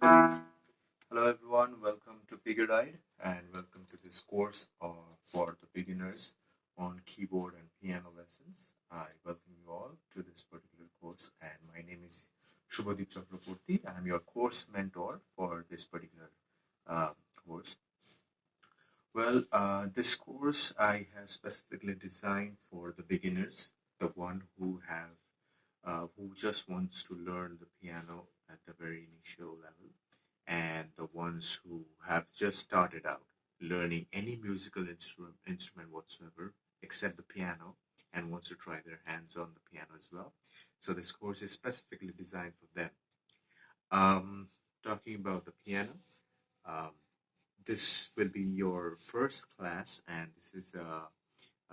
Hello everyone, welcome to Piggy Ride and welcome to this course for the beginners on keyboard and piano lessons. I welcome you all to this particular course and my name is Shubhadeep Chakraborty. I am your course mentor for this particular course. This course I have specifically designed for the beginners, the one who just wants to learn the piano at the very initial level, and the ones who have just started out learning any musical instrument whatsoever except the piano and wants to try their hands on the piano as well. So this course is specifically designed for them. Talking about the piano, this will be your first class, and this is a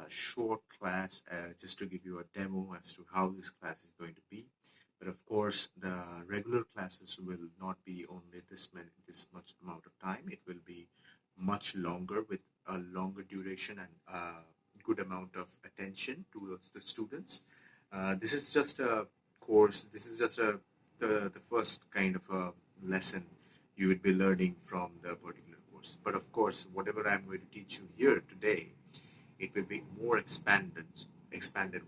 short class just to give you a demo as to how this class is going to be. But of course, the regular classes will not be only this much amount of time. It will be much longer with a longer duration and a good amount of attention towards the students. This is just a course. This is just the first kind of a lesson you would be learning from the particular course. But of course, whatever I'm going to teach you here today, it will be more expanded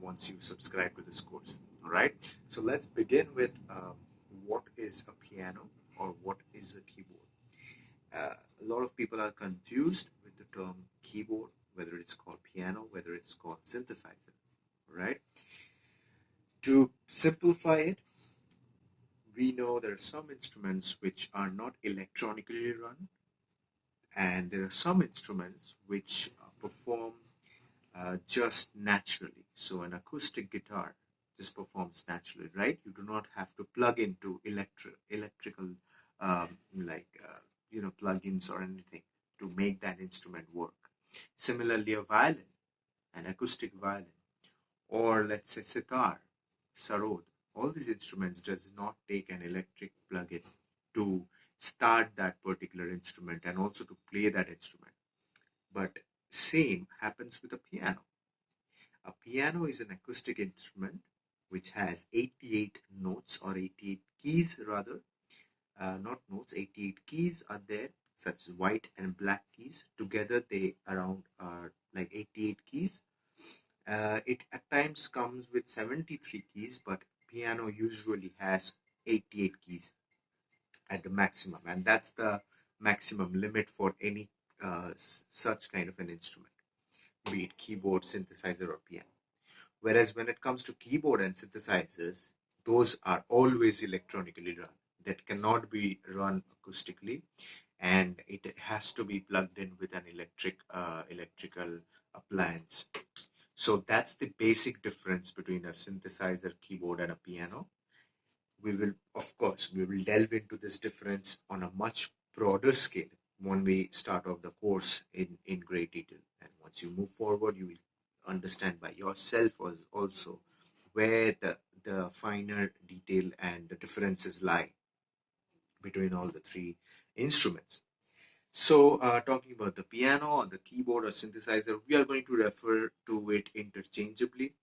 once you subscribe to this course. All right, so let's begin with what is a piano or what is a keyboard. A lot of people are confused with the term keyboard, whether it's called piano, whether it's called synthesizer. All right, to simplify it, we know there are some instruments which are not electronically run, and there are some instruments which perform just naturally. So an acoustic guitar just performs naturally, right? You do not have to plug into electrical plugins or anything to make that instrument work. Similarly, a violin, an acoustic violin, or let's say sitar, sarod, all these instruments does not take an electric plug-in to start that particular instrument and also to play that instrument. But same happens with a piano. A piano is an acoustic instrument which has 88 notes or 88 keys rather, not notes, 88 keys are there, such as white and black keys. Together they around are like 88 keys. It at times comes with 73 keys, but piano usually has 88 keys at the maximum, and that's the maximum limit for any such kind of an instrument, be it keyboard, synthesizer, or piano. Whereas when it comes to keyboard and synthesizers, those are always electronically run. That cannot be run acoustically, and it has to be plugged in with an electrical appliance. So that's the basic difference between a synthesizer, keyboard, and a piano. We will delve into this difference on a much broader scale when we start off the course in great detail. And once you move forward, you will understand by yourself also where the finer detail and the differences lie between all the three instruments. So talking about the piano or the keyboard or synthesizer, we are going to refer to it interchangeably,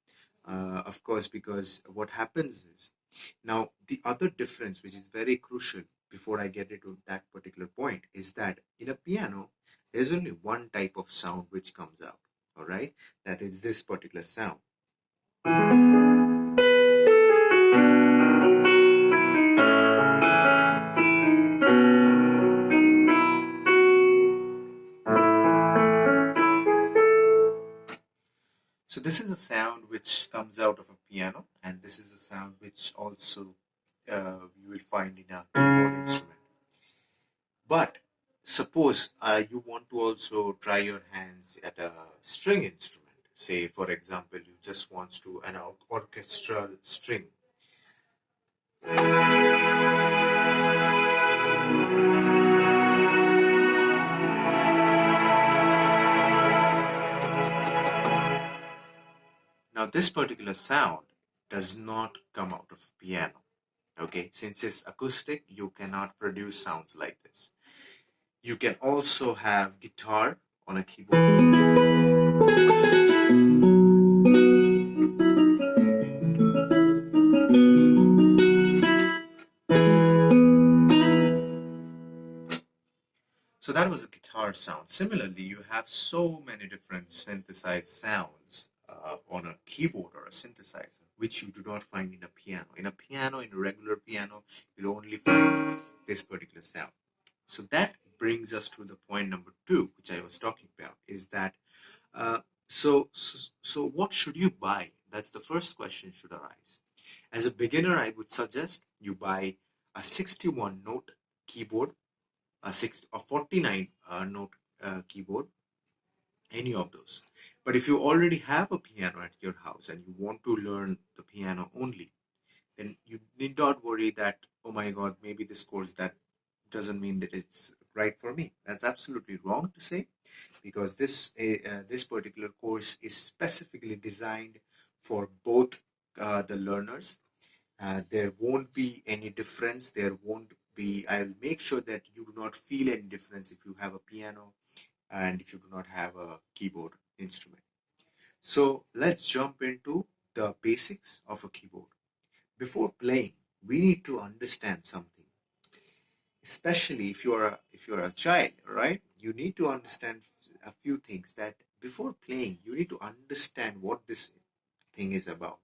of course, because what happens is, now the other difference which is very crucial before I get into that particular point is that in a piano, there's only one type of sound which comes out. All right, that is this particular sound. So this is a sound which comes out of a piano, and this is a sound which also you will find in a keyboard instrument. But suppose you want to also try your hands at a string instrument. Say, for example, you just want to an orchestral string. Now, this particular sound does not come out of a piano. Okay, since it's acoustic, you cannot produce sounds like this. You can also have guitar on a keyboard. So that was a guitar sound. Similarly, you have so many different synthesized sounds on a keyboard or a synthesizer, which you do not find in a piano. In a regular piano, you'll only find this particular sound. So that brings us to the point number 2, which I was talking about, is that uh, so what should you buy? That's the first question should arise. As a beginner, I would suggest you buy a 61 note keyboard, a 49 note keyboard, any of those. But if you already have a piano at your house and you want to learn the piano only, then you need not worry that, oh my god, maybe this course that doesn't mean that it's right for me. That's absolutely wrong to say, because this particular course is specifically designed for both the learners. There won't be any difference. There won't be. I'll make sure that you do not feel any difference if you have a piano and if you do not have a keyboard instrument. So let's jump into the basics of a keyboard. Before playing, we need to understand something. Especially if you're a child, right? You need to understand a few things. That before playing, you need to understand what this thing is about.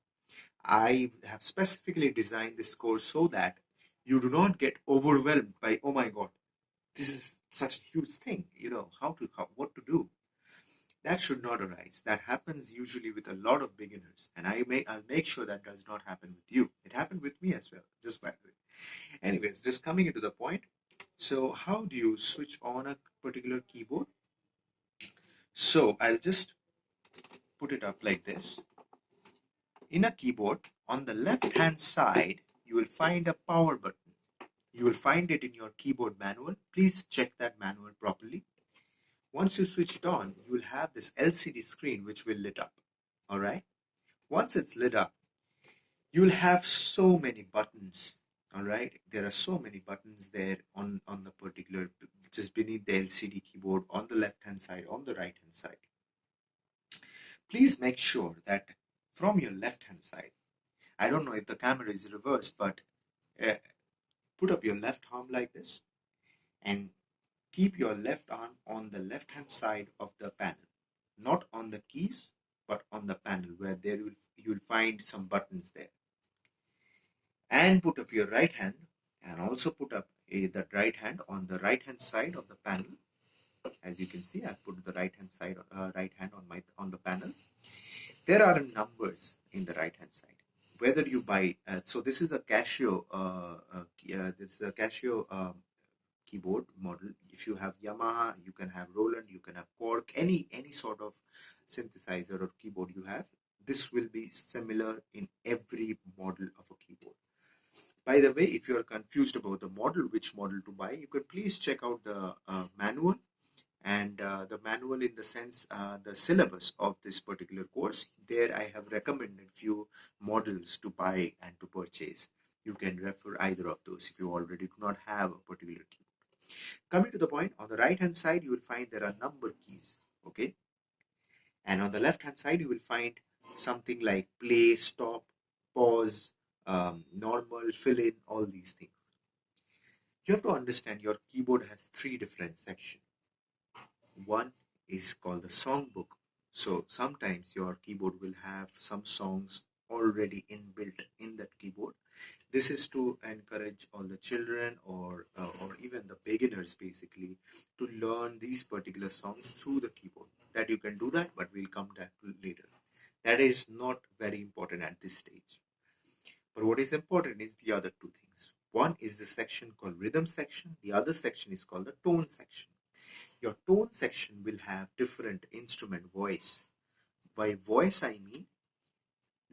I have specifically designed this course so that you do not get overwhelmed by, oh my god, this is such a huge thing, what to do. That should not arise. That happens usually with a lot of beginners, and I'll make sure that does not happen with you. It happened with me as well, just by the way. Anyways, just coming into the point. So how do you switch on a particular keyboard? So I'll just put it up like this. In a keyboard, on the left hand side, you will find a power button. You will find it in your keyboard manual. Please check that manual properly. Once you switch it on, you will have this LCD screen which will lit up. All right. Once it's lit up, you will have so many buttons. All right. There are so many buttons there on the particular, just beneath the LCD keyboard, on the left hand side, on the right hand side. Please make sure that from your left hand side, I don't know if the camera is reversed, but put up your left arm like this and keep your left arm on the left hand side of the panel, not on the keys, but on the panel where you'll find some buttons there. And put up your right hand and also put up that right hand on the right hand side of the panel. As you can see, I've put the right hand hand on the panel. There are numbers in the right hand side. Whether you buy, so this is a Casio, keyboard model. If you have Yamaha, you can have Roland, you can have Korg, any sort of synthesizer or keyboard you have. This will be similar in every model of a keyboard. By the way, if you are confused about the model, which model to buy, you could please check out the manual. And the manual, in the sense, the syllabus of this particular course, there I have recommended few models to buy and to purchase. You can refer either of those if you already do not have a particular keyboard. Coming to the point, on the right hand side, you will find there are number keys, okay? And on the left hand side, you will find something like play, stop, pause, normal, fill in, all these things. You have to understand your keyboard has 3 different sections. One is called the songbook. So sometimes your keyboard will have some songs already inbuilt in that keyboard. This is to encourage all the children or even the beginners basically to learn these particular songs through the keyboard. That you can do that, but we'll come back to later. That is not very important at this stage. But what is important is the other 2 things. One is the section called rhythm section. The other section is called the tone section. Your tone section will have different instrument voice. By voice, I mean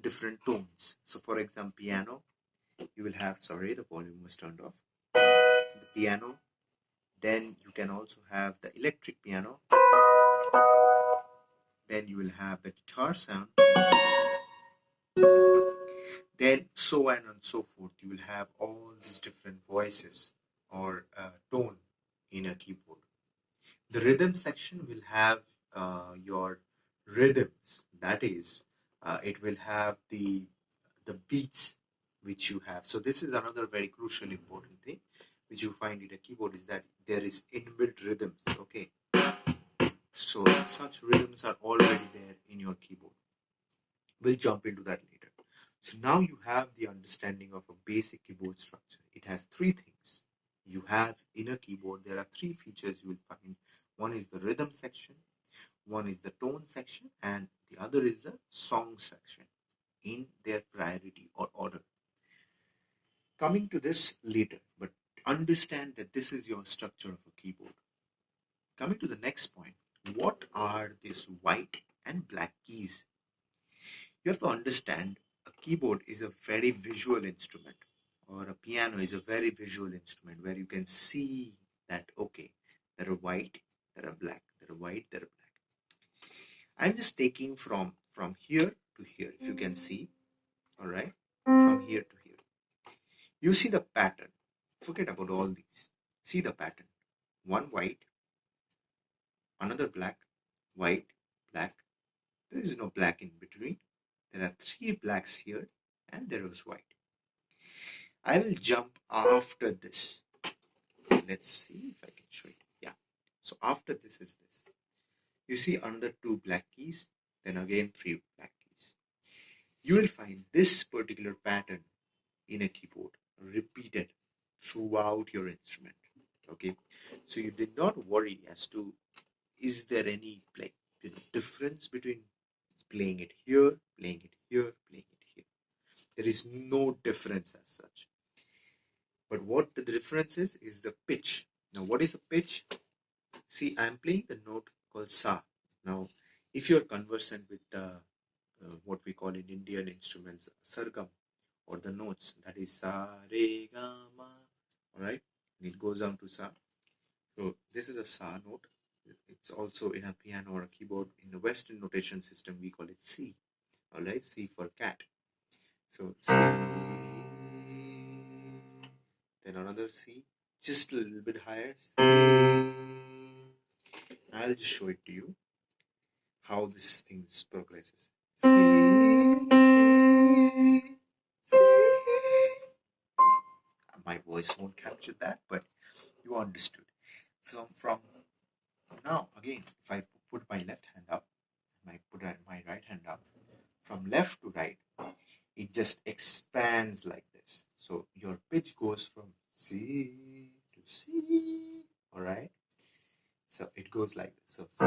different tones. So for example, piano, you will have, sorry, the volume was turned off. The piano, then you can also have the electric piano. Then you will have the guitar sound. Then so on and so forth. You will have all these different voices or tone in a keyboard. The rhythm section will have your rhythms. That is, it will have the beats which you have. So this is another very crucial important thing which you find in a keyboard is that there is inbuilt rhythms. Okay, so such rhythms are already there in your keyboard. We'll jump into that later. So now you have the understanding of a basic keyboard structure. It has three things. You have in a keyboard, there are three features you will find. One is the rhythm section, one is the tone section, and the other is the song section in their priority or order. Coming to this later, but understand that this is your structure of a keyboard. Coming to the next point, what are these white and black keys? You have to understand a keyboard is a very visual instrument, or a piano is a very visual instrument where you can see that, okay, there are white, there are black, there are white, there are black. I'm just taking from here to here, if you can see, all right, from here to here. You see the pattern. Forget about all these. See the pattern. One white, another black, white, black. There is no black in between. There are three blacks here and there is white. I will jump after this. Let's see if I can show it. Yeah. So after this is this. You see another two black keys, then again three black keys. You will find this particular pattern in a keyboard repeated throughout your instrument. Okay. So you did not worry as to is there any difference between playing it here, playing it here, playing it here. There is no difference as such. But what the difference is the pitch. Now, what is a pitch? See, I'm playing the note called sa. Now, if you're conversant with what we call in Indian instruments, sargam, or the notes, that is sa, re, ga, ma, all right? It goes down to sa. So, this is a sa note. It's also in a piano or a keyboard. In the Western notation system, we call it C. All right, C for cat. So C, then another C, just a little bit higher. C. I'll just show it to you how this thing progresses. C, C, C. My voice won't capture that, but you understood. So from now, again, if I put my left hand up, I put my right hand up, from left to right, it just expands like this. So your pitch goes from C to C, all right? So it goes like this. So C.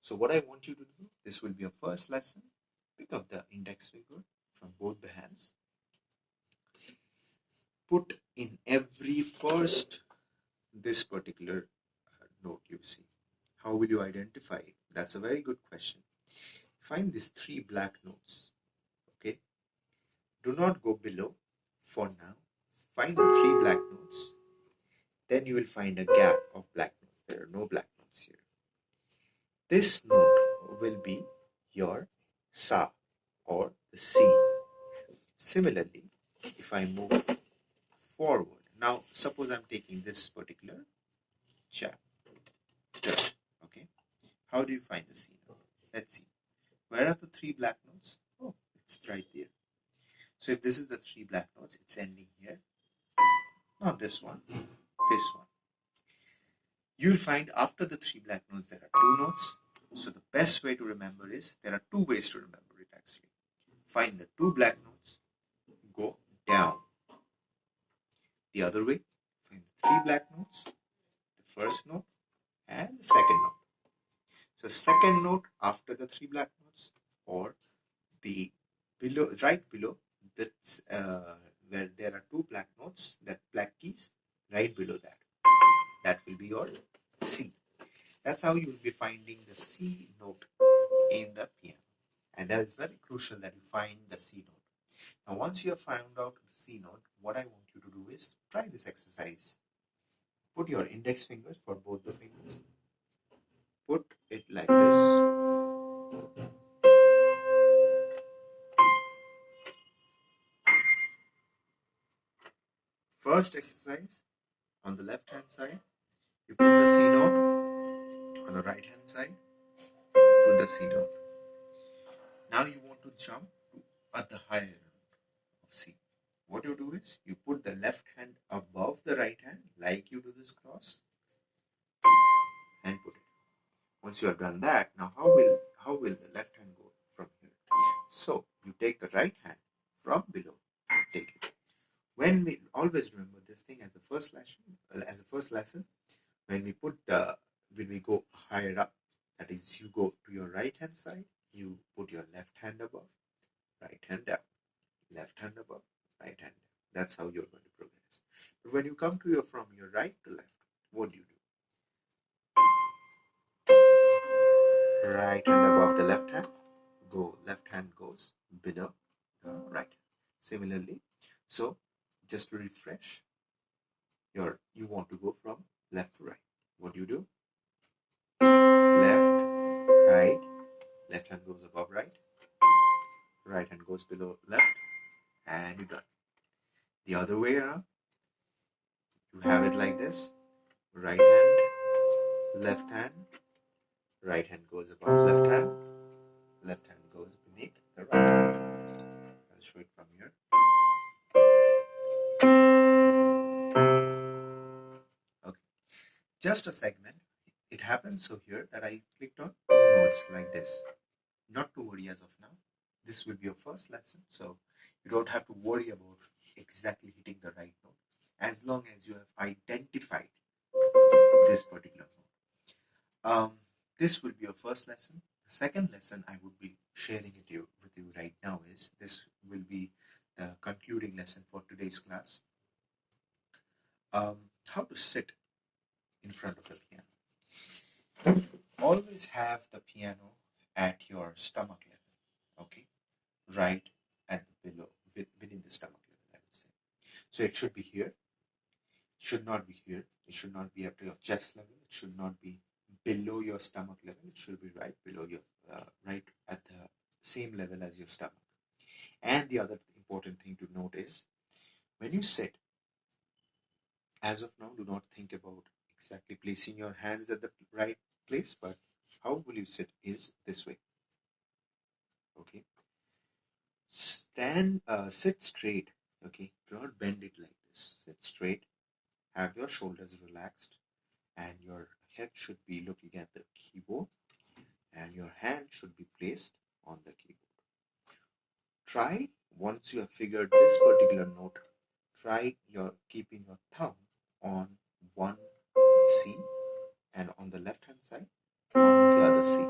So what I want you to do, this will be a first lesson. Pick up the index finger from both the hands. Put in every first this particular note you see. How will you identify it? That's a very good question. Find these three black notes. Okay. Do not go below for now. Find the three black notes. Then you will find a gap of black notes. There are no black notes here. This note will be your sa or the C. Similarly, if I move forward, now suppose I'm taking this particular chapter. Okay, how do you find the C note? Let's see. Where are the three black notes? Oh, it's right there. So if this is the three black notes, it's ending here. Not this one, this one. You'll find after the three black notes, there are two notes. So the best way to remember is, there are two ways to remember it actually. Find the two black notes, go down. The other way, find the three black notes, the first note and the second note. So second note after the three black notes, or the below, right below, that's where there are two black notes, that black keys, right below that. That will be your C. That's how you will be finding the C note in the piano. And that is very crucial that you find the C note. Now, once you have found out the C note, what I want you to do is try this exercise. Put your index fingers for both the fingers. Put it like this. First exercise, on the left hand side, you put the C note. On the right hand side, put the C note. Now you want to jump to at the higher note of C. What you do is you put the left hand above the right hand, like you do this cross, and put it. Once you have done that, now how will the left hand go from here? So you take the right hand from below, take it. When we always remember this thing as the first lesson, when we go higher up, that is, you go to your right hand side, you put your left hand above, right hand down, left hand above, right hand down. That's how you're going to progress. But when you come to from your right to left, what do you do? Right hand above the left hand, left hand goes below the right hand. Similarly, so just to refresh, you want to go from left to right. What do you do? Left, right, left hand goes above right, right hand goes below left, and you're done. The other way around, you have it like this: right hand, right hand goes above left hand goes beneath the right hand. I'll show it from here. Okay, just a segment. It happens so here that I clicked on notes like this. Not to worry as of now. This will be your first lesson, so you don't have to worry about exactly hitting the right note, as long as you have identified this particular note. This will be your first lesson. The second lesson I would be sharing with you right now is this will be the concluding lesson for today's class. How to sit in front of the piano. Always have the piano at your stomach level, okay? Right at the within the stomach level, I would say. So it should be here. It should not be here. It should not be up to your chest level. It should not be below your stomach level. It should be right below your, right at the same level as your stomach. And the other important thing to note is, when you sit, as of now, do not think about exactly placing your hands at the right place, but how will you sit is this way. Okay. Sit straight. Okay. Do not bend it like this. Sit straight. Have your shoulders relaxed, and your head should be looking at the keyboard, and your hand should be placed on the keyboard. Try, once you have figured this particular note, try keeping your thumb on one C, and on the left hand side on the other C.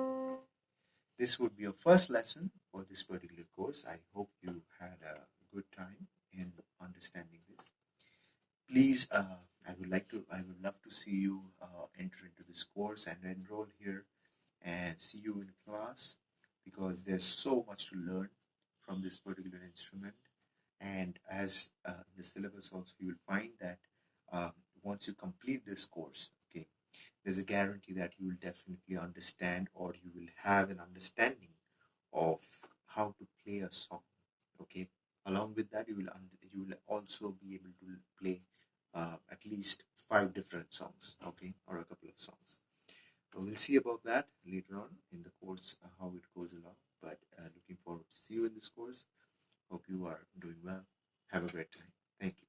This would be your first lesson for this particular course. I hope you had a good time in understanding this. Please, I would love to see you enter into this course and enroll here and see you in class, because there's so much to learn from this particular instrument. And as in the syllabus also, you will find that once you complete this course, okay, there's a guarantee that you will definitely understand, or you will have an understanding of how to play a song. Okay, along with that, you will also be able to play at least 5 different songs, okay, or a couple of songs. So we'll see about that later on in the course, how it goes along. But looking forward to see you in this course. Hope you are doing well. Have a great time. Thank you.